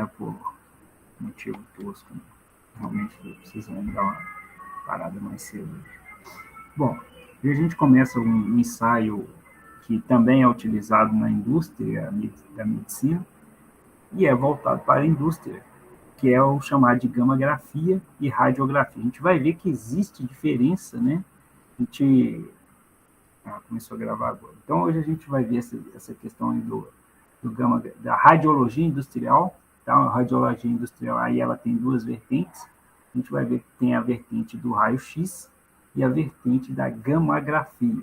é por motivo tosco, né? Realmente eu preciso dar uma parada mais cedo. Bom, e a gente começa um ensaio que também é utilizado na indústria da medicina e é voltado para a indústria, que é o chamado de gamografia e radiografia. A gente vai ver que existe diferença, né? A gente começou a gravar agora. Então, hoje a gente vai ver essa questão da radiologia industrial. Tá? A radiologia industrial, aí ela tem duas vertentes. A gente vai ver que tem a vertente do raio-x e a vertente da gamografia.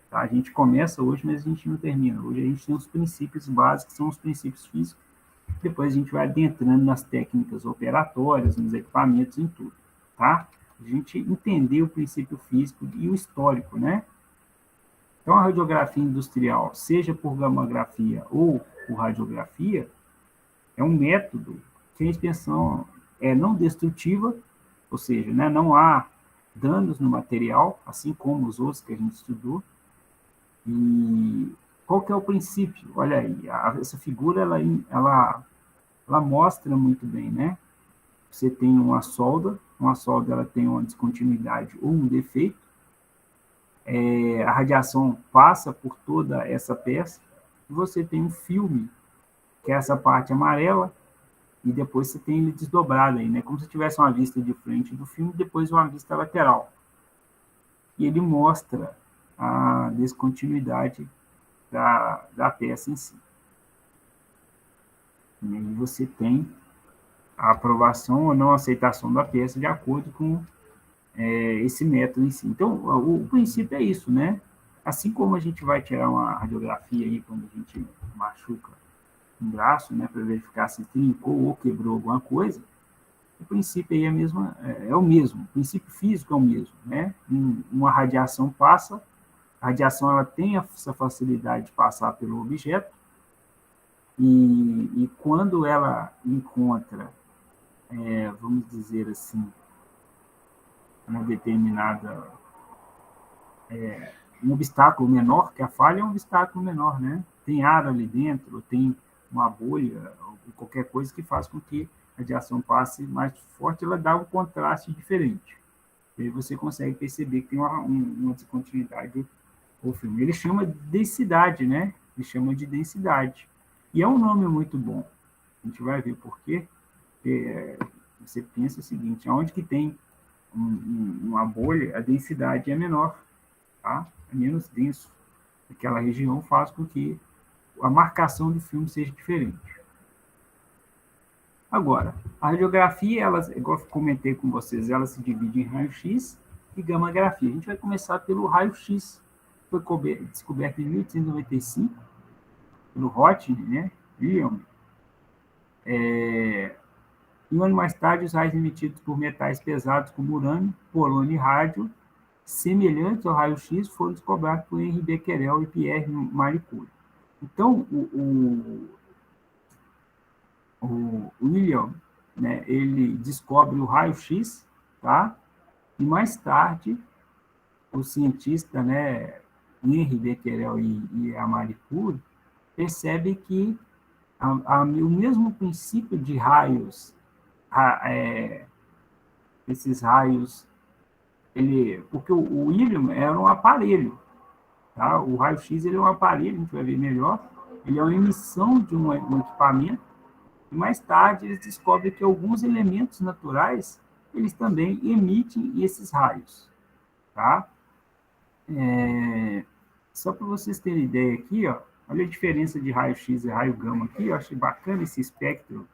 Tá? A gente começa hoje, mas a gente não termina. Hoje a gente tem os princípios básicos, que são os princípios físicos. Depois a gente vai adentrando nas técnicas operatórias, nos equipamentos, em tudo. Tá? A gente entender o princípio físico e o histórico, né? Então, a radiografia industrial, seja por gamografia ou por radiografia, é um método que a extensão é não destrutiva, ou seja, né, não há danos no material, assim como os outros que a gente estudou. E qual que é o princípio? Olha aí, essa figura ela mostra muito bem, né? Você tem uma solda ela tem uma descontinuidade ou um defeito, a radiação passa por toda essa peça, e você tem um filme, que é essa parte amarela, e depois você tem ele desdobrado aí, né? Como se tivesse uma vista de frente do filme, e depois uma vista lateral. E ele mostra a descontinuidade da peça em si. E aí você tem a aprovação ou não aceitação da peça de acordo com esse método em si. Então, o princípio é isso, né? Assim como a gente vai tirar uma radiografia aí quando a gente machuca um braço, né, para verificar se trincou ou quebrou alguma coisa, o princípio aí é o mesmo, o princípio físico é o mesmo, né? Uma radiação passa, a radiação ela tem essa facilidade de passar pelo objeto, e quando ela encontra, vamos dizer assim, uma determinada um obstáculo menor, que a falha é um obstáculo menor, né? Tem ar ali dentro, tem uma bolha, ou qualquer coisa que faz com que a radiação passe mais forte, ela dá um contraste diferente. E aí você consegue perceber que tem uma descontinuidade no filme. Ele chama de densidade, né? Ele chama de densidade. E é um nome muito bom. A gente vai ver por quê. Você pensa o seguinte, onde que tem uma bolha, a densidade é menor, tá? É menos denso. Aquela região faz com que a marcação do filme seja diferente. Agora, a radiografia, igual eu comentei com vocês, ela se divide em raio-x e gamografia. A gente vai começar pelo raio-x. Foi descoberto em 1895 pelo Röntgen, né? William. E um ano mais tarde, os raios emitidos por metais pesados como urânio, polônio e rádio, semelhantes ao raio-x, foram descobertos por Henri Becquerel e Pierre Marie Curie. Então, o William, né, ele descobre o raio-x, tá? E mais tarde, o cientista, né, Henri Becquerel e a Marie Curie, percebe que o mesmo princípio de raios, esses raios, porque o William era um aparelho, tá? O raio-x ele é um aparelho, a gente vai ver melhor, ele é uma emissão de um equipamento, e mais tarde eles descobrem que alguns elementos naturais, eles também emitem esses raios, tá? Só para vocês terem ideia aqui, ó, olha a diferença de raio-x e raio gama aqui, eu achei bacana esse espectro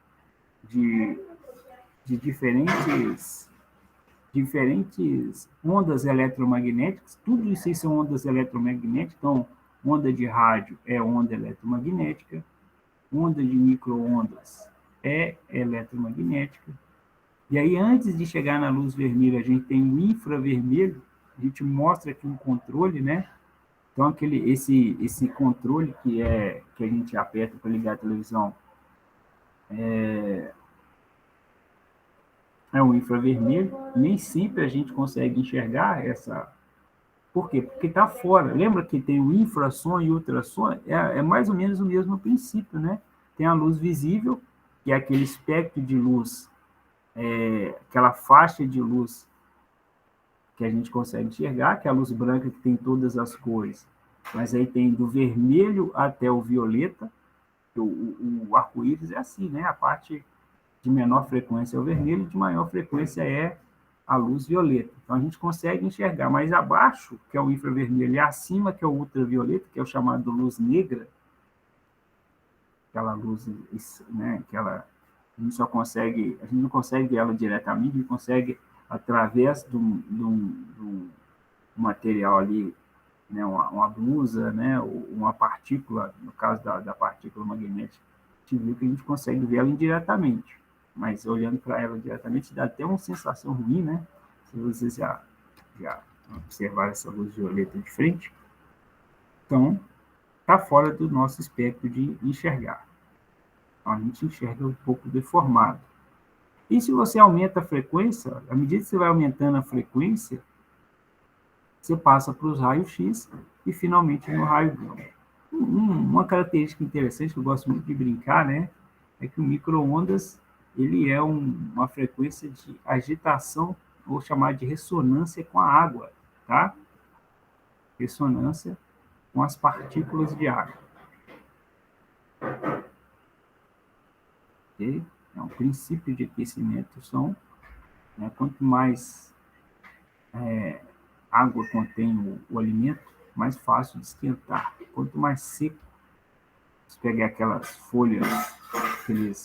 de diferentes ondas eletromagnéticas, tudo isso aí são ondas eletromagnéticas, então, onda de rádio é onda eletromagnética, onda de micro-ondas é eletromagnética, e aí, antes de chegar na luz vermelha, a gente tem o infravermelho, a gente mostra aqui um controle, né? Então, esse controle que a gente aperta para ligar a televisão é o infravermelho. Nem sempre a gente consegue enxergar essa. Por quê? Porque está fora. Lembra que tem o infrassom e o ultrassom? É mais ou menos o mesmo princípio, né? Tem a luz visível que é aquele espectro de luz, aquela faixa de luz que a gente consegue enxergar, que é a luz branca que tem todas as cores, mas aí tem do vermelho até o violeta. O arco-íris é assim, né? A parte de menor frequência é o vermelho, de maior frequência é a luz violeta. Então a gente consegue enxergar, mas abaixo, que é o infravermelho, e acima, que é o ultravioleta, que é o chamado luz negra, aquela luz, né, a gente não consegue ver ela diretamente, a gente consegue através de um material ali, né, uma blusa, né, uma partícula, no caso da partícula magnética, a gente viu que a gente consegue ver ela indiretamente, mas olhando para ela diretamente dá até uma sensação ruim, né? Se vocês já observaram essa luz violeta de frente, então está fora do nosso espectro de enxergar. Então, a gente enxerga um pouco deformado. E se você aumenta a frequência, à medida que você vai aumentando a frequência, você passa para os raios X e finalmente no raio gama. Uma característica interessante que eu gosto muito de brincar, né, é que o micro-ondas ele é uma frequência de agitação, ou chamar de ressonância com a água, tá? Ressonância com as partículas de água. Okay? É um princípio de aquecimento, né, quanto mais água contém o alimento, mais fácil de esquentar. Quanto mais seco, se pegar aquelas folhas,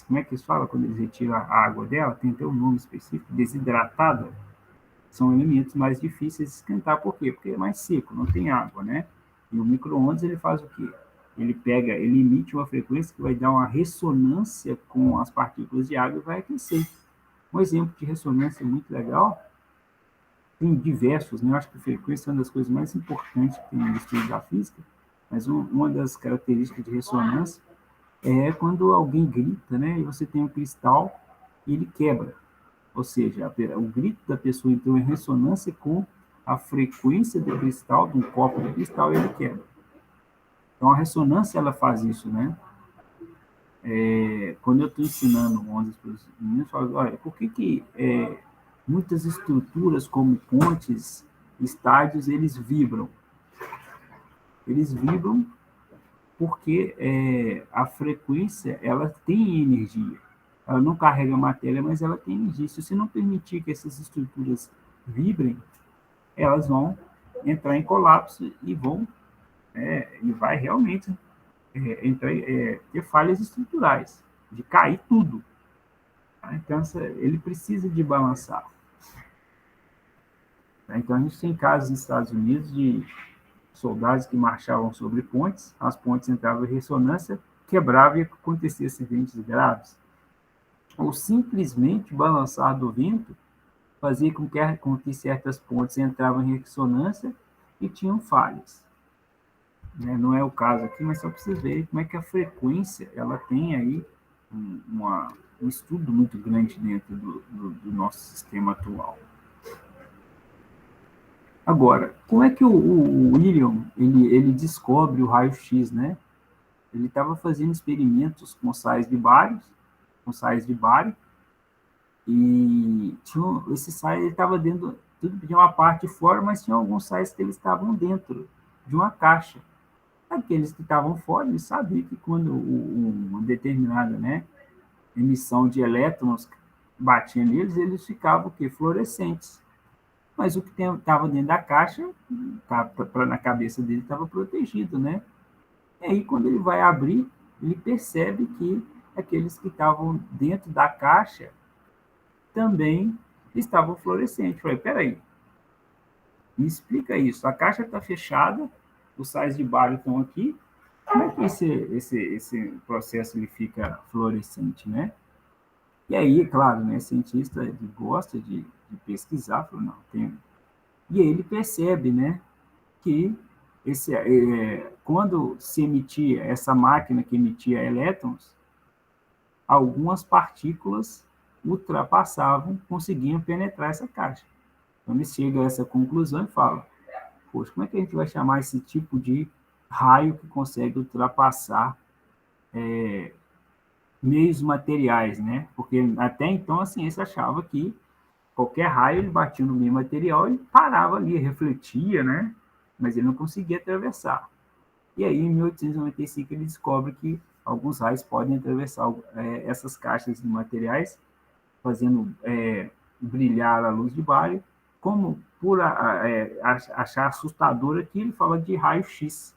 como é que eles falam quando eles retiram a água dela? Tem até um nome específico, desidratada. São elementos mais difíceis de esquentar. Por quê? Porque é mais seco, não tem água, né? E o micro-ondas, ele faz o quê? Ele emite uma frequência que vai dar uma ressonância com as partículas de água e vai aquecer. Um exemplo de ressonância muito legal, tem diversos, né? Eu acho que a frequência é uma das coisas mais importantes que tem no estudo da física, mas uma das características de ressonância é quando alguém grita, né? E você tem um cristal e ele quebra. Ou seja, o grito da pessoa entrou em ressonância com a frequência do cristal, de um copo de cristal, e ele quebra. Então, a ressonância, ela faz isso, né? Quando eu estou ensinando ondas para os meninos, eu falo, olha, por que muitas estruturas, como pontes, estádios, eles vibram? Eles vibram porque a frequência, ela tem energia. Ela não carrega matéria, mas ela tem energia. Se você não permitir que essas estruturas vibrem, elas vão entrar em colapso e vai realmente ter falhas estruturais, de cair tudo. Tá? Então, ele precisa de balançar. Tá? Então, a gente tem casos nos Estados Unidos de soldados que marchavam sobre pontes, as pontes entravam em ressonância, quebravam e acontecia acidentes graves. Ou simplesmente balançar do vento fazia com que certas pontes entravam em ressonância e tinham falhas. Né? Não é o caso aqui, mas só para vocês verem como é que a frequência ela tem aí um estudo muito grande dentro do nosso sistema atual. Agora, como é que o William ele descobre o raio-x, né? Ele estava fazendo experimentos com sais de bário, e esse sais ele estava dentro, tudo tinha uma parte de fora, mas tinha alguns sais que eles estavam dentro de uma caixa. Aqueles que estavam fora, ele sabia que quando uma determinada, né, emissão de elétrons batia neles, eles ficavam o quê? Fluorescentes. Mas o que estava dentro da caixa, na cabeça dele, estava protegido, né? E aí, quando ele vai abrir, ele percebe que aqueles que estavam dentro da caixa também estavam fluorescentes. Eu falei, peraí, me explica isso. A caixa está fechada, os sais de bário estão aqui, como é que esse processo ele fica fluorescente, né? E aí, claro, né, cientista ele gosta de pesquisar, falou, não, tem... E aí ele percebe, né, que quando se emitia, essa máquina que emitia elétrons, algumas partículas ultrapassavam, conseguiam penetrar essa caixa. Então eles chegam a essa conclusão e falam, poxa, como é que a gente vai chamar esse tipo de raio que consegue ultrapassar meios materiais, né? Porque até então a ciência achava que qualquer raio ele batia no meio material e parava ali, refletia, né? Mas ele não conseguia atravessar. E aí, em 1895, ele descobre que alguns raios podem atravessar essas caixas de materiais, fazendo brilhar a luz de Bayer, como por achar assustador aqui, ele fala de raio-x,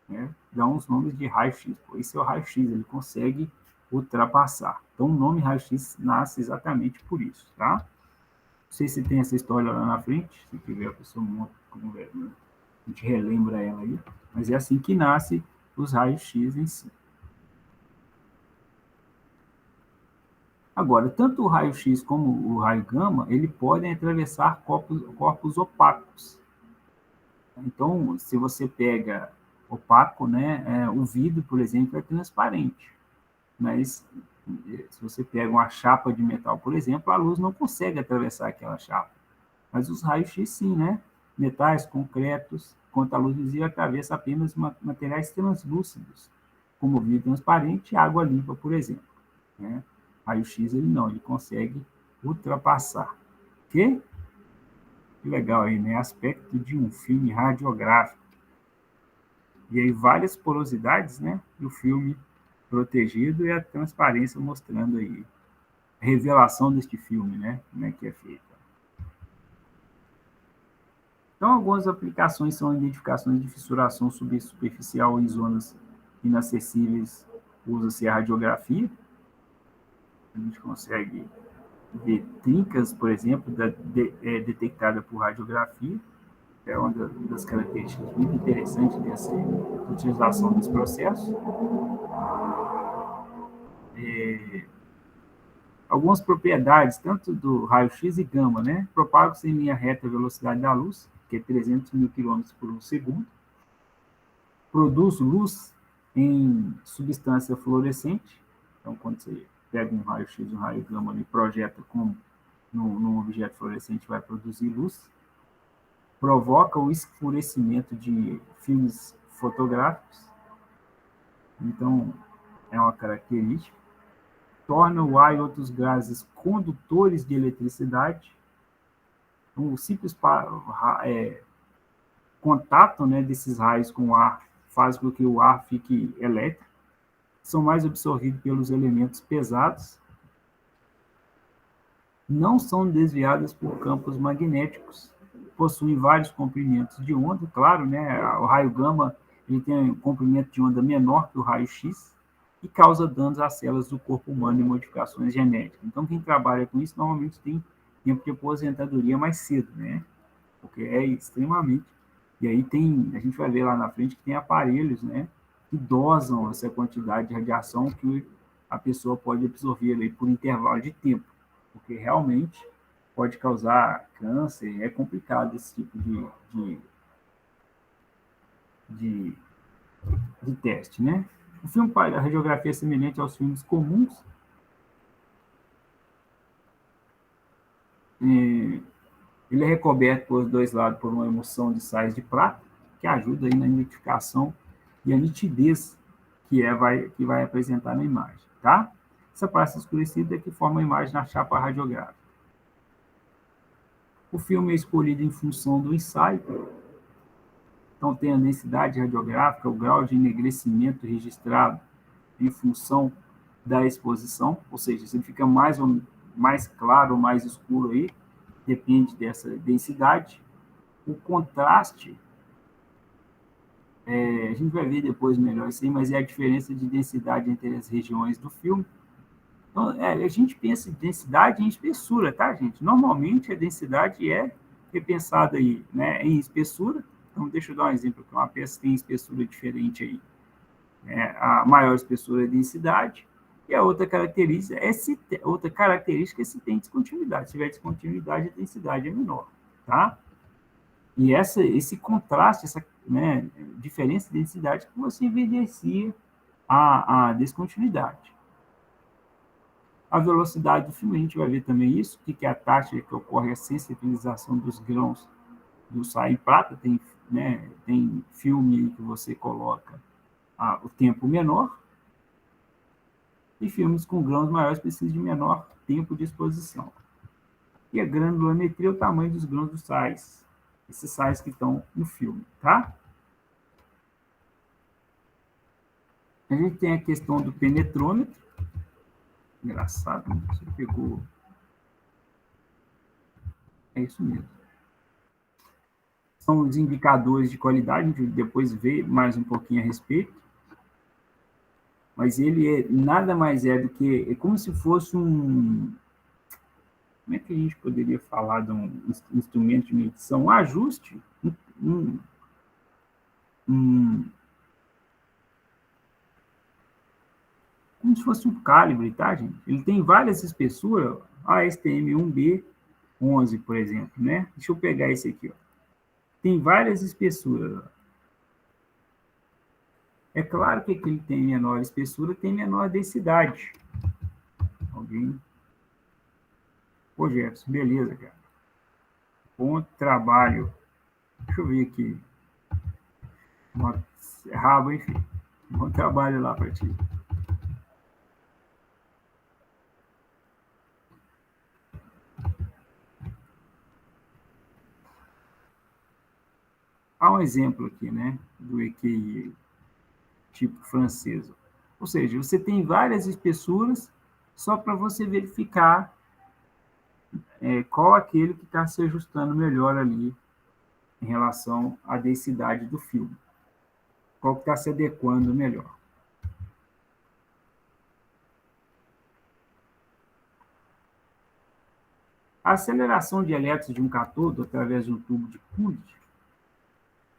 né? Dá uns nomes de raio-x. Esse é o raio-x, ele consegue ultrapassar. Então, o nome raio-x nasce exatamente por isso, tá? Não sei se tem essa história lá na frente, se tiver a pessoa como é, né? A gente relembra ela aí, mas é assim que nasce os raios-x em si. Agora, tanto o raio-x como o raio gama, ele podem atravessar corpos opacos. Então, se você pega opaco, né, o vidro, por exemplo, é transparente. Mas se você pega uma chapa de metal, por exemplo, a luz não consegue atravessar aquela chapa. Mas os raios-x sim, né? Metais, concretos, enquanto a luz visível atravessa apenas materiais translúcidos, como vidro transparente e água limpa, por exemplo. Né? Raio-x ele não, ele consegue ultrapassar. Que legal aí, né? Aspecto de um filme radiográfico. E aí várias porosidades, né? Do filme protegido e a transparência mostrando aí a revelação deste filme, né? Como é que é feita. Então, algumas aplicações são identificações de fissuração subsuperficial em zonas inacessíveis, usa-se a radiografia. A gente consegue ver trincas, por exemplo, detectada por radiografia. É uma das características muito interessantes dessa utilização desse processo. Algumas propriedades, tanto do raio-x e gama, né? Propagam-se em linha reta a velocidade da luz, que é 300 mil quilômetros por segundo. Produz luz em substância fluorescente. Então, quando você pega um raio-x e um raio gama e projeta num objeto fluorescente, vai produzir luz. Provoca o escurecimento de filmes fotográficos. Então, é uma característica. Torna o ar e outros gases condutores de eletricidade. Então, o simples contato, né, desses raios com o ar faz com que o ar fique elétrico. São mais absorvidos pelos elementos pesados. Não são desviadas por campos magnéticos. Possuem vários comprimentos de onda, claro, né? O raio gama ele tem um comprimento de onda menor que o raio X e causa danos às células do corpo humano e modificações genéticas. Então, quem trabalha com isso normalmente tem tempo de aposentadoria mais cedo, né? Porque é extremamente. E aí a gente vai ver lá na frente que tem aparelhos, né, que dosam essa quantidade de radiação que a pessoa pode absorver ali por intervalo de tempo, porque realmente pode causar câncer, é complicado esse tipo de, de teste, né? O filme, a radiografia é semelhante aos filmes comuns, ele é recoberto por dois lados por uma emulsão de sais de prata, que ajuda aí na identificação e a nitidez que vai apresentar na imagem, tá? Essa parte escurecida é que forma a imagem na chapa radiográfica. O filme é escolhido em função do ensaio, então tem a densidade radiográfica, o grau de enegrecimento registrado em função da exposição, ou seja, se ele fica mais claro ou mais escuro aí, depende dessa densidade. O contraste, a gente vai ver depois melhor isso aí, mas é a diferença de densidade entre as regiões do filme. Então, a gente pensa em densidade em espessura, tá, gente? Normalmente a densidade é repensada aí, né, em espessura. Então, deixa eu dar um exemplo, que uma peça tem espessura diferente aí. A maior espessura é a densidade, e a outra característica é se tem descontinuidade. Se tiver descontinuidade, a densidade é menor, tá? E esse contraste, essa, né, diferença de densidade que você evidencia a descontinuidade. A velocidade do filme, a gente vai ver também isso, que é a taxa que ocorre a sensibilização dos grãos do sal em prata. Tem filme que você coloca o tempo menor, e filmes com grãos maiores precisam de menor tempo de exposição. E a granulometria é o tamanho dos grãos dos sais, esses sais que estão no filme, tá? A gente tem a questão do penetrômetro. Engraçado, né? Você pegou... É isso mesmo. São os indicadores de qualidade, a gente depois vê mais um pouquinho a respeito. Mas ele nada mais é do que... É como se fosse um... Como é que a gente poderia falar de um instrumento de medição? Um ajuste, como se fosse um calibre, tá, gente? Ele tem várias espessuras, a STM1B11, por exemplo, né? Deixa eu pegar esse aqui, ó. Tem várias espessuras. É claro que aquele tem menor espessura, tem menor densidade. Alguém? Ô, Jefferson, beleza, cara. Bom trabalho. Deixa eu ver aqui. Rabo, enfim. Bom trabalho lá para ti. Há um exemplo aqui, né, do EQI tipo francês. Ou seja, você tem várias espessuras só para você verificar qual aquele que está se ajustando melhor ali em relação à densidade do filme. Qual que está se adequando melhor. A aceleração de elétrons de um cátodo através de um tubo de Coulomb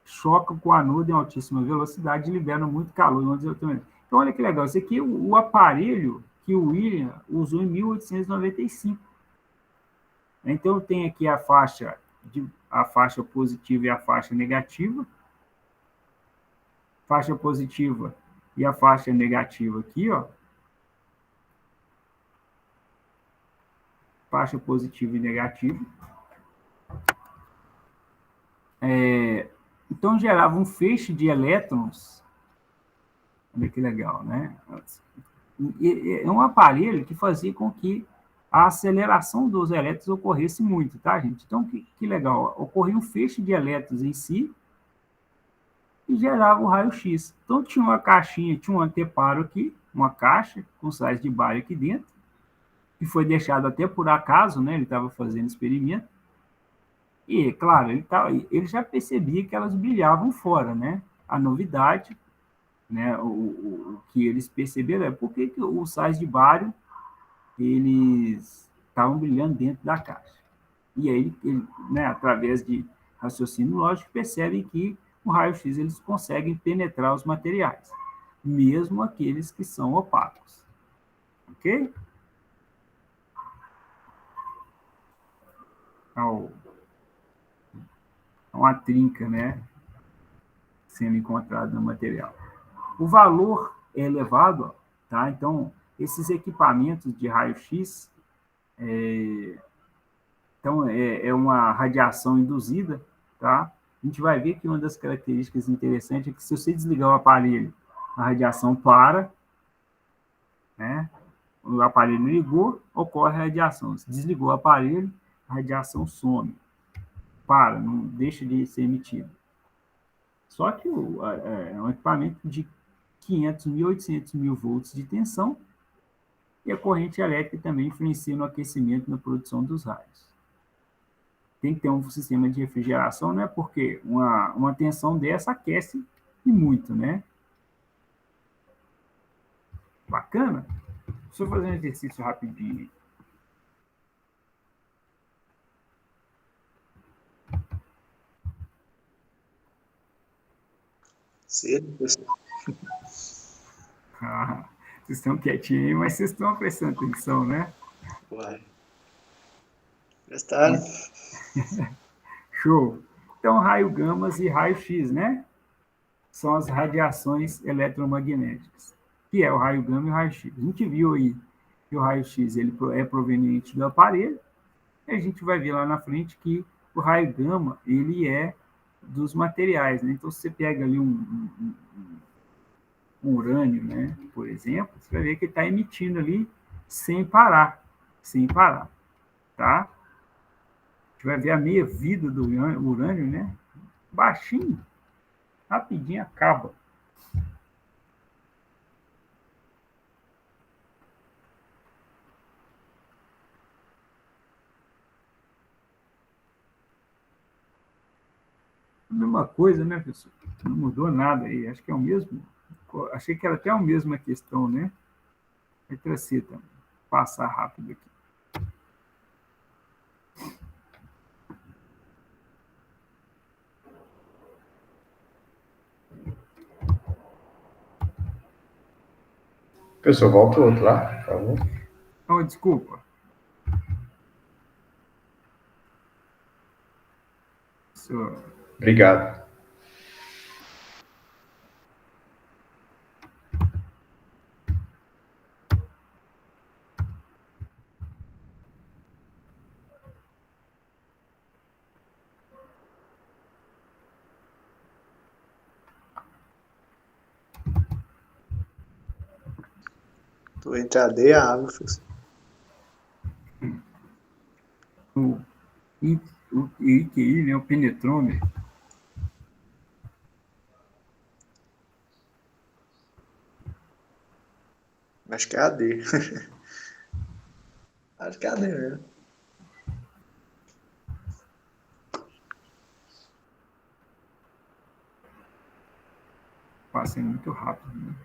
choca com o anodo em altíssima velocidade e libera muito calor. Então, olha que legal. Esse aqui é o aparelho que o William usou em 1895. Então, tem aqui a faixa positiva e a faixa negativa. Faixa positiva e a faixa negativa aqui, ó. Faixa positiva e negativa. Então, gerava um feixe de elétrons. Olha que legal, né? É um aparelho que fazia com que a aceleração dos elétrons ocorresse muito, tá, gente? Então, que legal. Ocorria um feixe de elétrons em si e gerava o raio-x. Então, tinha uma caixinha, tinha um anteparo aqui, uma caixa com sais de bário aqui dentro, que foi deixado até por acaso, né? Ele estava fazendo experimento. E, claro, ele já percebia que elas brilhavam fora, né? A novidade, né? O que eles perceberam é por que os sais de bário eles estavam brilhando dentro da caixa. E aí, né, através de raciocínio lógico, percebem que o raio-x eles conseguem penetrar os materiais, mesmo aqueles que são opacos. Ok? Então, uma trinca, né, sendo encontrada no material. O valor é elevado, tá? Então, esses equipamentos de raio-x então, é uma radiação induzida, tá? A gente vai ver que uma das características interessantes é que se você desligar o aparelho, a radiação para, né? O aparelho ligou, ocorre a radiação. Se desligou o aparelho, a radiação some, para, não deixa de ser emitida. Só que é um equipamento de 500 mil, 800 mil volts de tensão e a corrente elétrica também influencia no aquecimento e na produção dos raios. Tem que ter um sistema de refrigeração, né? Porque uma tensão dessa aquece e muito, né? Bacana? Deixa eu fazer um exercício rapidinho. Cedo, pessoal. Vocês estão quietinhos aí, mas vocês estão prestando atenção, né? Uai. Prestaram. Show. Então, raio gamas e raio X, né? São as radiações eletromagnéticas, que é o raio gama e o raio X. A gente viu aí que o raio X ele é proveniente do aparelho, e a gente vai ver lá na frente que o raio gama ele é dos materiais, né? Então, se você pega ali com urânio, né, por exemplo, você vai ver que ele está emitindo ali sem parar, tá? A gente vai ver a meia-vida do urânio, né, baixinho, rapidinho acaba. A mesma coisa, né, pessoal? Não mudou nada aí, acho que é o mesmo. Achei que era até a mesma questão, né? Letra C também. Passar rápido aqui. Pessoal, volta o outro lá, por favor. Oh, desculpa. Obrigado. Tô entre a D e a A, meu filho. O IQI, né, o penetrômetro. Acho que é a D. Acho que é a D mesmo. Passa muito rápido, né?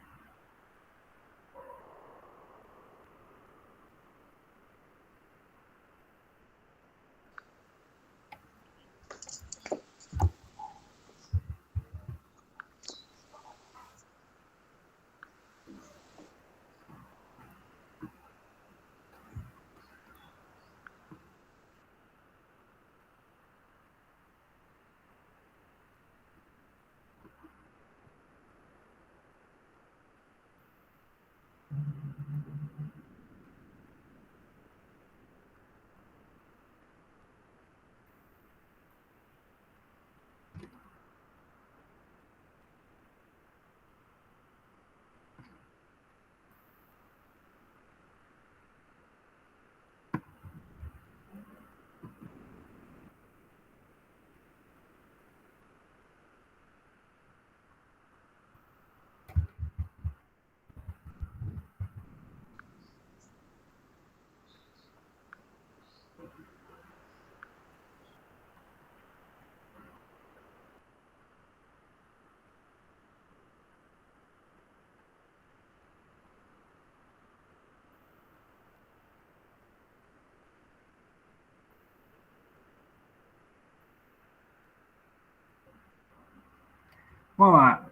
Vamos lá.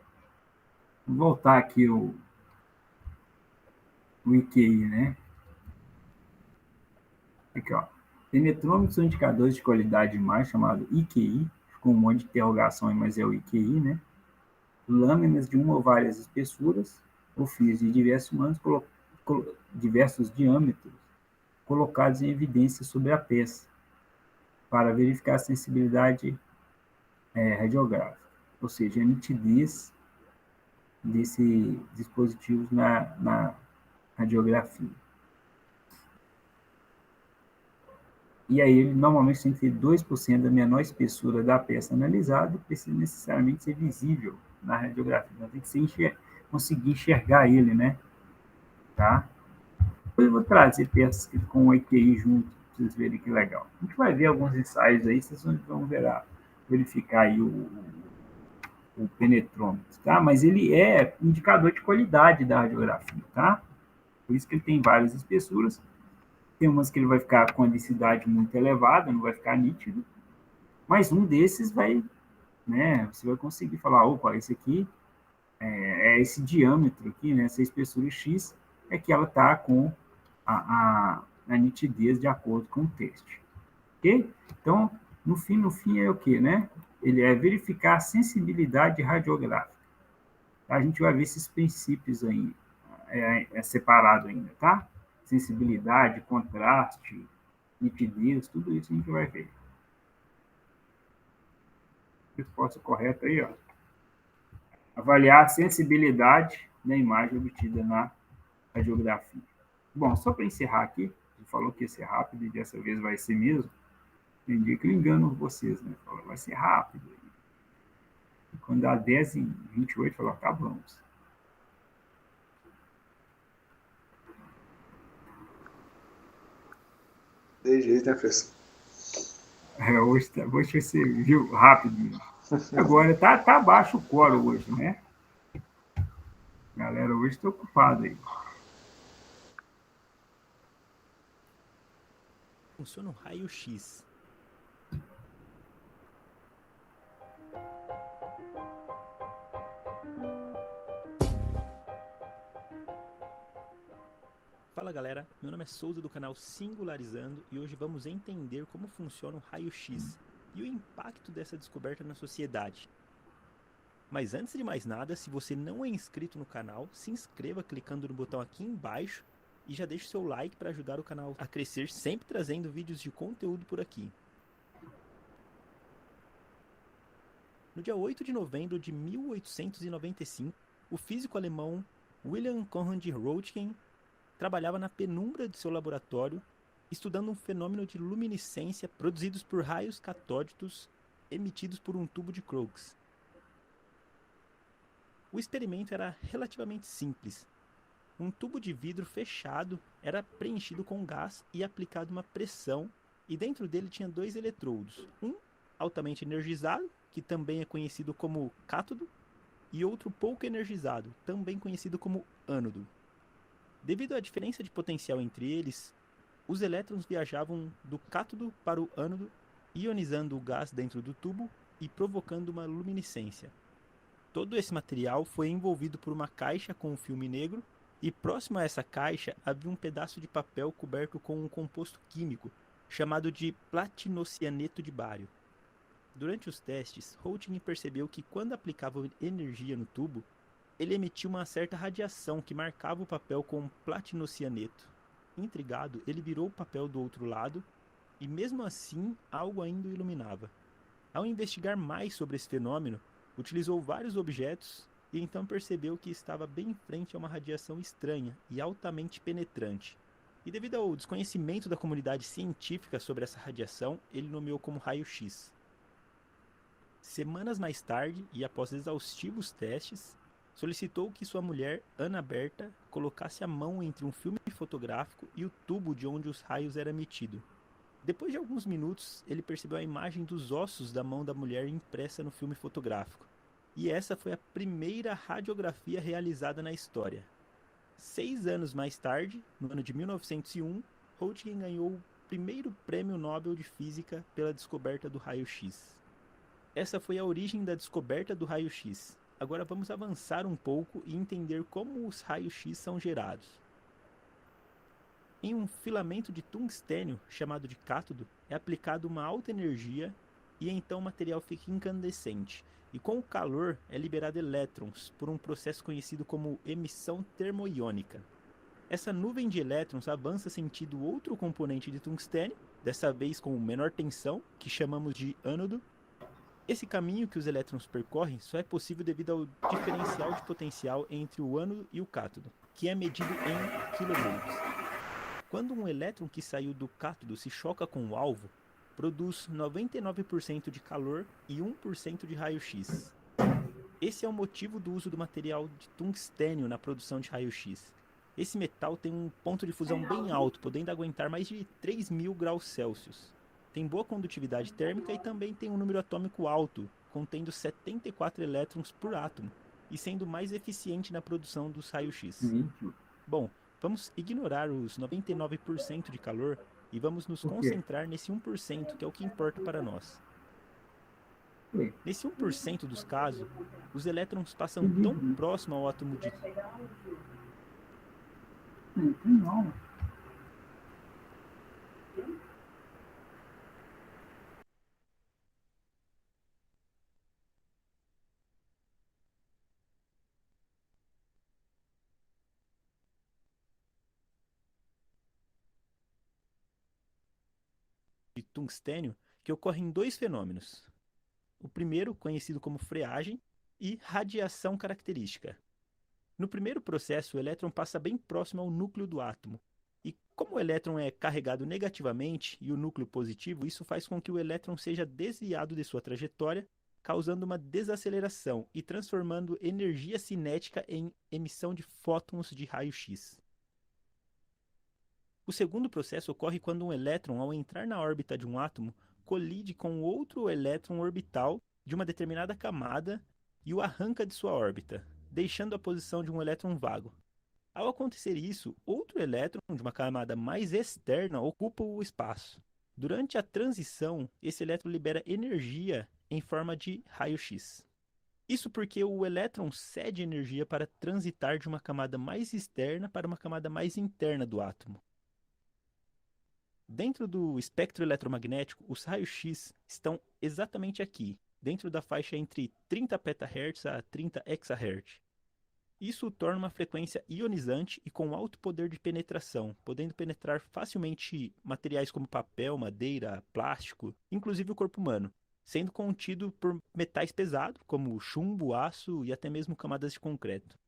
Vou voltar aqui o IQI, né? Aqui, ó. Penetrômetros são indicadores de qualidade de imagem, chamado IQI, com um monte de interrogação, mas é o IQI, né? Lâminas de uma ou várias espessuras, ou fios de diversos diâmetros, colocados em evidência sobre a peça, para verificar a sensibilidade radiográfica, ou seja, a nitidez desses dispositivos na radiografia. E aí ele normalmente tem que ter 2% da menor espessura da peça analisada e precisa necessariamente ser visível na radiografia. Então tem que conseguir enxergar ele, né? Tá? Depois eu vou trazer peças com o EQI junto, para vocês verem que legal. A gente vai ver alguns ensaios aí, vocês vão verificar aí o penetrômetro, tá? Mas ele é indicador de qualidade da radiografia, tá? Por isso que ele tem várias espessuras. Tem umas que ele vai ficar com a densidade muito elevada, não vai ficar nítido. Mas um desses vai, né? Você vai conseguir falar, opa, esse aqui é esse diâmetro aqui, né? Essa espessura X é que ela está com a nitidez de acordo com o teste. Ok? Então, no fim é o quê, né? Ele é verificar a sensibilidade radiográfica. A gente vai ver esses princípios aí, separado ainda, tá? Sensibilidade, contraste, nitidez, tudo isso a gente vai ver. Resposta correta aí, ó. Avaliar a sensibilidade da imagem obtida na radiografia. Bom, só para encerrar aqui, ele falou que ia ser rápido e dessa vez vai ser mesmo. Tem dia que eu engano vocês, né? Fala, vai ser rápido. E quando dá 10h28, fala, acabamos. De jeito, né, professor? Hoje você viu rápido mesmo. Agora tá baixo o coro hoje, né? Galera, hoje estou ocupado aí. Funciona um raio-x. Fala galera, meu nome é Souza do canal Singularizando e hoje vamos entender como funciona o raio-x e o impacto dessa descoberta na sociedade. Mas antes de mais nada, se você não é inscrito no canal, se inscreva clicando no botão aqui embaixo e já deixe seu like para ajudar o canal a crescer, sempre trazendo vídeos de conteúdo por aqui. No dia 8 de novembro de 1895, o físico alemão Wilhelm Conrad Röntgen trabalhava na penumbra de seu laboratório, estudando um fenômeno de luminescência produzidos por raios catódicos emitidos por um tubo de Crookes. O experimento era relativamente simples. Um tubo de vidro fechado era preenchido com gás e aplicado uma pressão, e dentro dele tinha dois eletrodos, um altamente energizado, que também é conhecido como cátodo, e outro pouco energizado, também conhecido como ânodo. Devido à diferença de potencial entre eles, os elétrons viajavam do cátodo para o ânodo, ionizando o gás dentro do tubo e provocando uma luminescência. Todo esse material foi envolvido por uma caixa com um filme negro, e próximo a essa caixa havia um pedaço de papel coberto com um composto químico chamado de platinocianeto de bário. Durante os testes, Röntgen percebeu que quando aplicava energia no tubo, ele emitia uma certa radiação que marcava o papel com platinocianeto. Intrigado, ele virou o papel do outro lado e mesmo assim algo ainda o iluminava. Ao investigar mais sobre esse fenômeno, utilizou vários objetos e então percebeu que estava bem em frente a uma radiação estranha e altamente penetrante. E devido ao desconhecimento da comunidade científica sobre essa radiação, ele nomeou como raio-x. Semanas mais tarde, e após exaustivos testes, solicitou que sua mulher, Ana Berta, colocasse a mão entre um filme fotográfico e o tubo de onde os raios eram emitidos. Depois de alguns minutos, ele percebeu a imagem dos ossos da mão da mulher impressa no filme fotográfico. E essa foi a primeira radiografia realizada na história. 6 anos mais tarde, no ano de 1901, Röntgen ganhou o primeiro prêmio Nobel de Física pela descoberta do raio-x. Essa foi a origem da descoberta do raio-x. Agora vamos avançar um pouco e entender como os raios-x são gerados. Em um filamento de tungstênio, chamado de cátodo, é aplicada uma alta energia e então o material fica incandescente. E com o calor é liberado elétrons por um processo conhecido como emissão termoiônica. Essa nuvem de elétrons avança sentido outro componente de tungstênio, dessa vez com menor tensão, que chamamos de ânodo. Esse caminho que os elétrons percorrem só é possível devido ao diferencial de potencial entre o ânodo e o cátodo, que é medido em kV. Quando um elétron que saiu do cátodo se choca com o alvo, produz 99% de calor e 1% de raio-x. Esse é o motivo do uso do material de tungstênio na produção de raio-x. Esse metal tem um ponto de fusão bem alto, podendo aguentar mais de 3.000 graus Celsius. Tem boa condutividade térmica e também tem um número atômico alto, contendo 74 elétrons por átomo, e sendo mais eficiente na produção dos raios-x. Bom, vamos ignorar os 99% de calor e vamos nos concentrar nesse 1%, que é o que importa para nós. Nesse 1% dos casos, os elétrons passam tão próximo ao átomo de... Não. de tungstênio que ocorrem dois fenômenos. O primeiro, conhecido como freagem, e radiação característica. No primeiro processo, o elétron passa bem próximo ao núcleo do átomo. E como o elétron é carregado negativamente e o núcleo positivo, isso faz com que o elétron seja desviado de sua trajetória, causando uma desaceleração e transformando energia cinética em emissão de fótons de raio-x. O segundo processo ocorre quando um elétron, ao entrar na órbita de um átomo, colide com outro elétron orbital de uma determinada camada e o arranca de sua órbita, deixando a posição de um elétron vago. Ao acontecer isso, outro elétron de uma camada mais externa ocupa o espaço. Durante a transição, esse elétron libera energia em forma de raio-x. Isso porque o elétron cede energia para transitar de uma camada mais externa para uma camada mais interna do átomo. Dentro do espectro eletromagnético, os raios-x estão exatamente aqui, dentro da faixa entre 30 petahertz a 30 hexahertz. Isso o torna uma frequência ionizante e com alto poder de penetração, podendo penetrar facilmente materiais como papel, madeira, plástico, inclusive o corpo humano, sendo contido por metais pesados, como chumbo, aço e até mesmo camadas de concreto.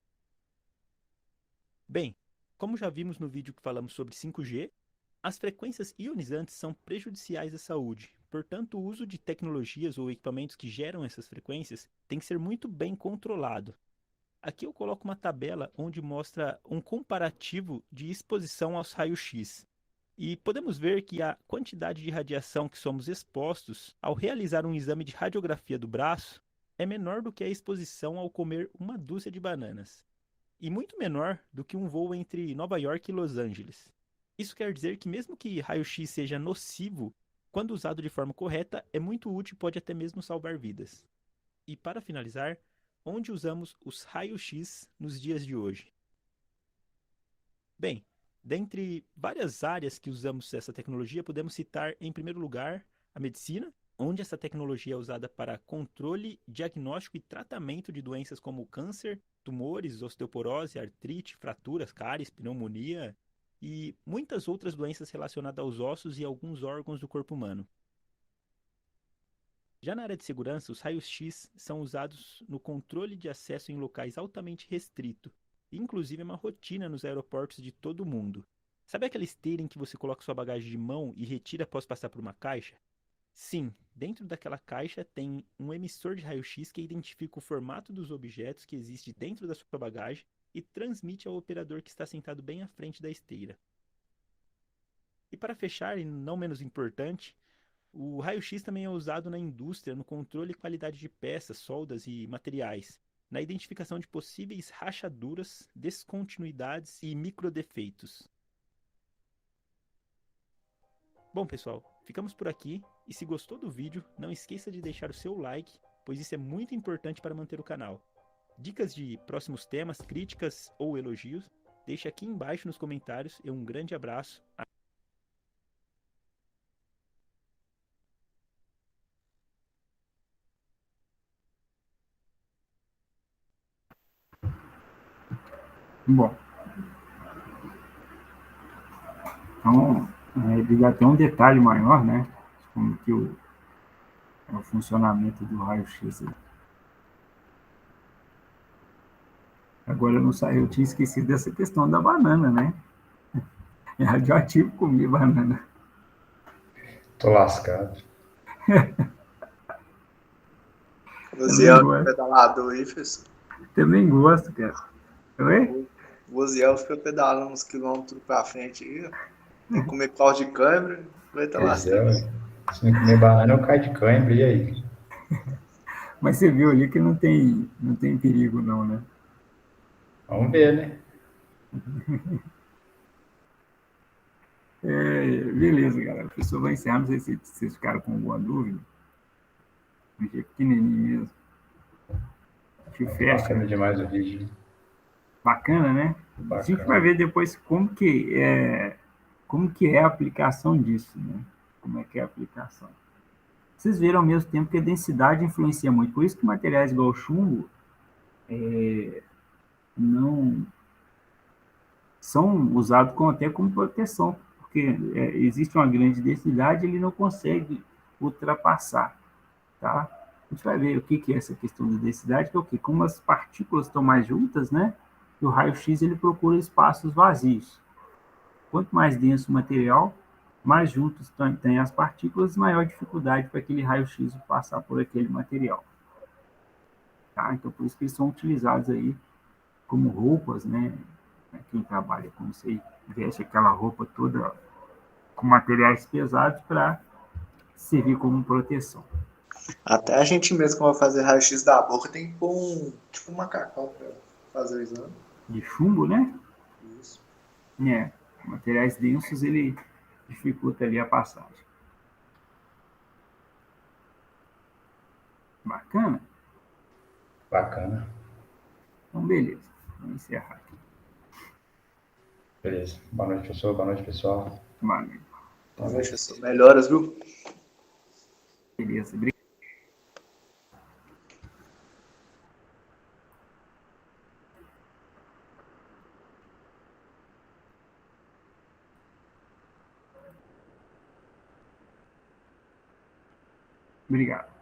Bem, como já vimos no vídeo que falamos sobre 5G, as frequências ionizantes são prejudiciais à saúde, portanto o uso de tecnologias ou equipamentos que geram essas frequências tem que ser muito bem controlado. Aqui eu coloco uma tabela onde mostra um comparativo de exposição aos raios-x. E podemos ver que a quantidade de radiação que somos expostos ao realizar um exame de radiografia do braço é menor do que a exposição ao comer uma dúzia de bananas. E muito menor do que um voo entre Nova York e Los Angeles. Isso quer dizer que mesmo que raio-x seja nocivo, quando usado de forma correta, é muito útil e pode até mesmo salvar vidas. E para finalizar, onde usamos os raios-x nos dias de hoje? Bem, dentre várias áreas que usamos essa tecnologia, podemos citar, em primeiro lugar, a medicina, onde essa tecnologia é usada para controle, diagnóstico e tratamento de doenças como câncer, tumores, osteoporose, artrite, fraturas, cáries, pneumonia e muitas outras doenças relacionadas aos ossos e alguns órgãos do corpo humano. Já na área de segurança, os raios-x são usados no controle de acesso em locais altamente restritos, inclusive é uma rotina nos aeroportos de todo o mundo. Sabe aquela esteira em que você coloca sua bagagem de mão e retira após passar por uma caixa? Sim, dentro daquela caixa tem um emissor de raio-x que identifica o formato dos objetos que existe dentro da sua bagagem e transmite ao operador que está sentado bem à frente da esteira. E para fechar, e não menos importante, o raio-x também é usado na indústria no controle e qualidade de peças, soldas e materiais, na identificação de possíveis rachaduras, descontinuidades e microdefeitos. Bom, pessoal, ficamos por aqui e se gostou do vídeo, não esqueça de deixar o seu like, pois isso é muito importante para manter o canal. Dicas de próximos temas, críticas ou elogios, deixe aqui embaixo nos comentários e um grande abraço. Bom, então, ele já tem um detalhe maior, né? Como que é o funcionamento do raio-x. Agora eu não sei, eu tinha esquecido dessa questão da banana, né? É radioativo comer banana. Tô lascado. Você é o pedalador aí, professor? Também gosto, cara. Oi? O Voziel fica pedalando uns quilômetros pra frente aí, ó. Tem que comer pau de câimbra, vai estar lascado. Se não comer banana, eu caio de câimbra, e aí? Mas você viu ali que não tem perigo, não, né? Vamos ver, né? Beleza, galera. O professor vai encerrar. Não sei se vocês ficaram com alguma dúvida. Mas é pequenininho mesmo. Que fecha. Bacana demais o vídeo. Bacana, né? Bacana. A gente vai ver depois como que é a aplicação disso, né? Como é que é a aplicação. Vocês viram ao mesmo tempo que a densidade influencia muito. Por isso que materiais igual o chumbo não são usados até como proteção, porque existe uma grande densidade, ele não consegue ultrapassar, tá? A gente vai ver o que é essa questão da densidade, que é o quê? Como as partículas estão mais juntas, né? E o raio-x ele procura espaços vazios. Quanto mais denso o material, mais juntos tem as partículas, maior dificuldade para aquele raio-x passar por aquele material. Tá? Então, por isso que eles são utilizados aí como roupas, né? Quem trabalha com isso aí, veste aquela roupa toda com materiais pesados para servir como proteção. Até a gente mesmo, quando vai fazer raio-x da boca, tem que pôr tipo um macacão pra fazer o exame. De chumbo, né? Isso. Materiais densos, ele dificulta ali a passagem. Bacana? Bacana. Então, beleza. Vamos encerrar aqui. Beleza. Boa noite, professor. Boa noite, pessoal. Valeu. Boa noite, professor. Melhoras, viu? Beleza. Obrigado. Obrigado.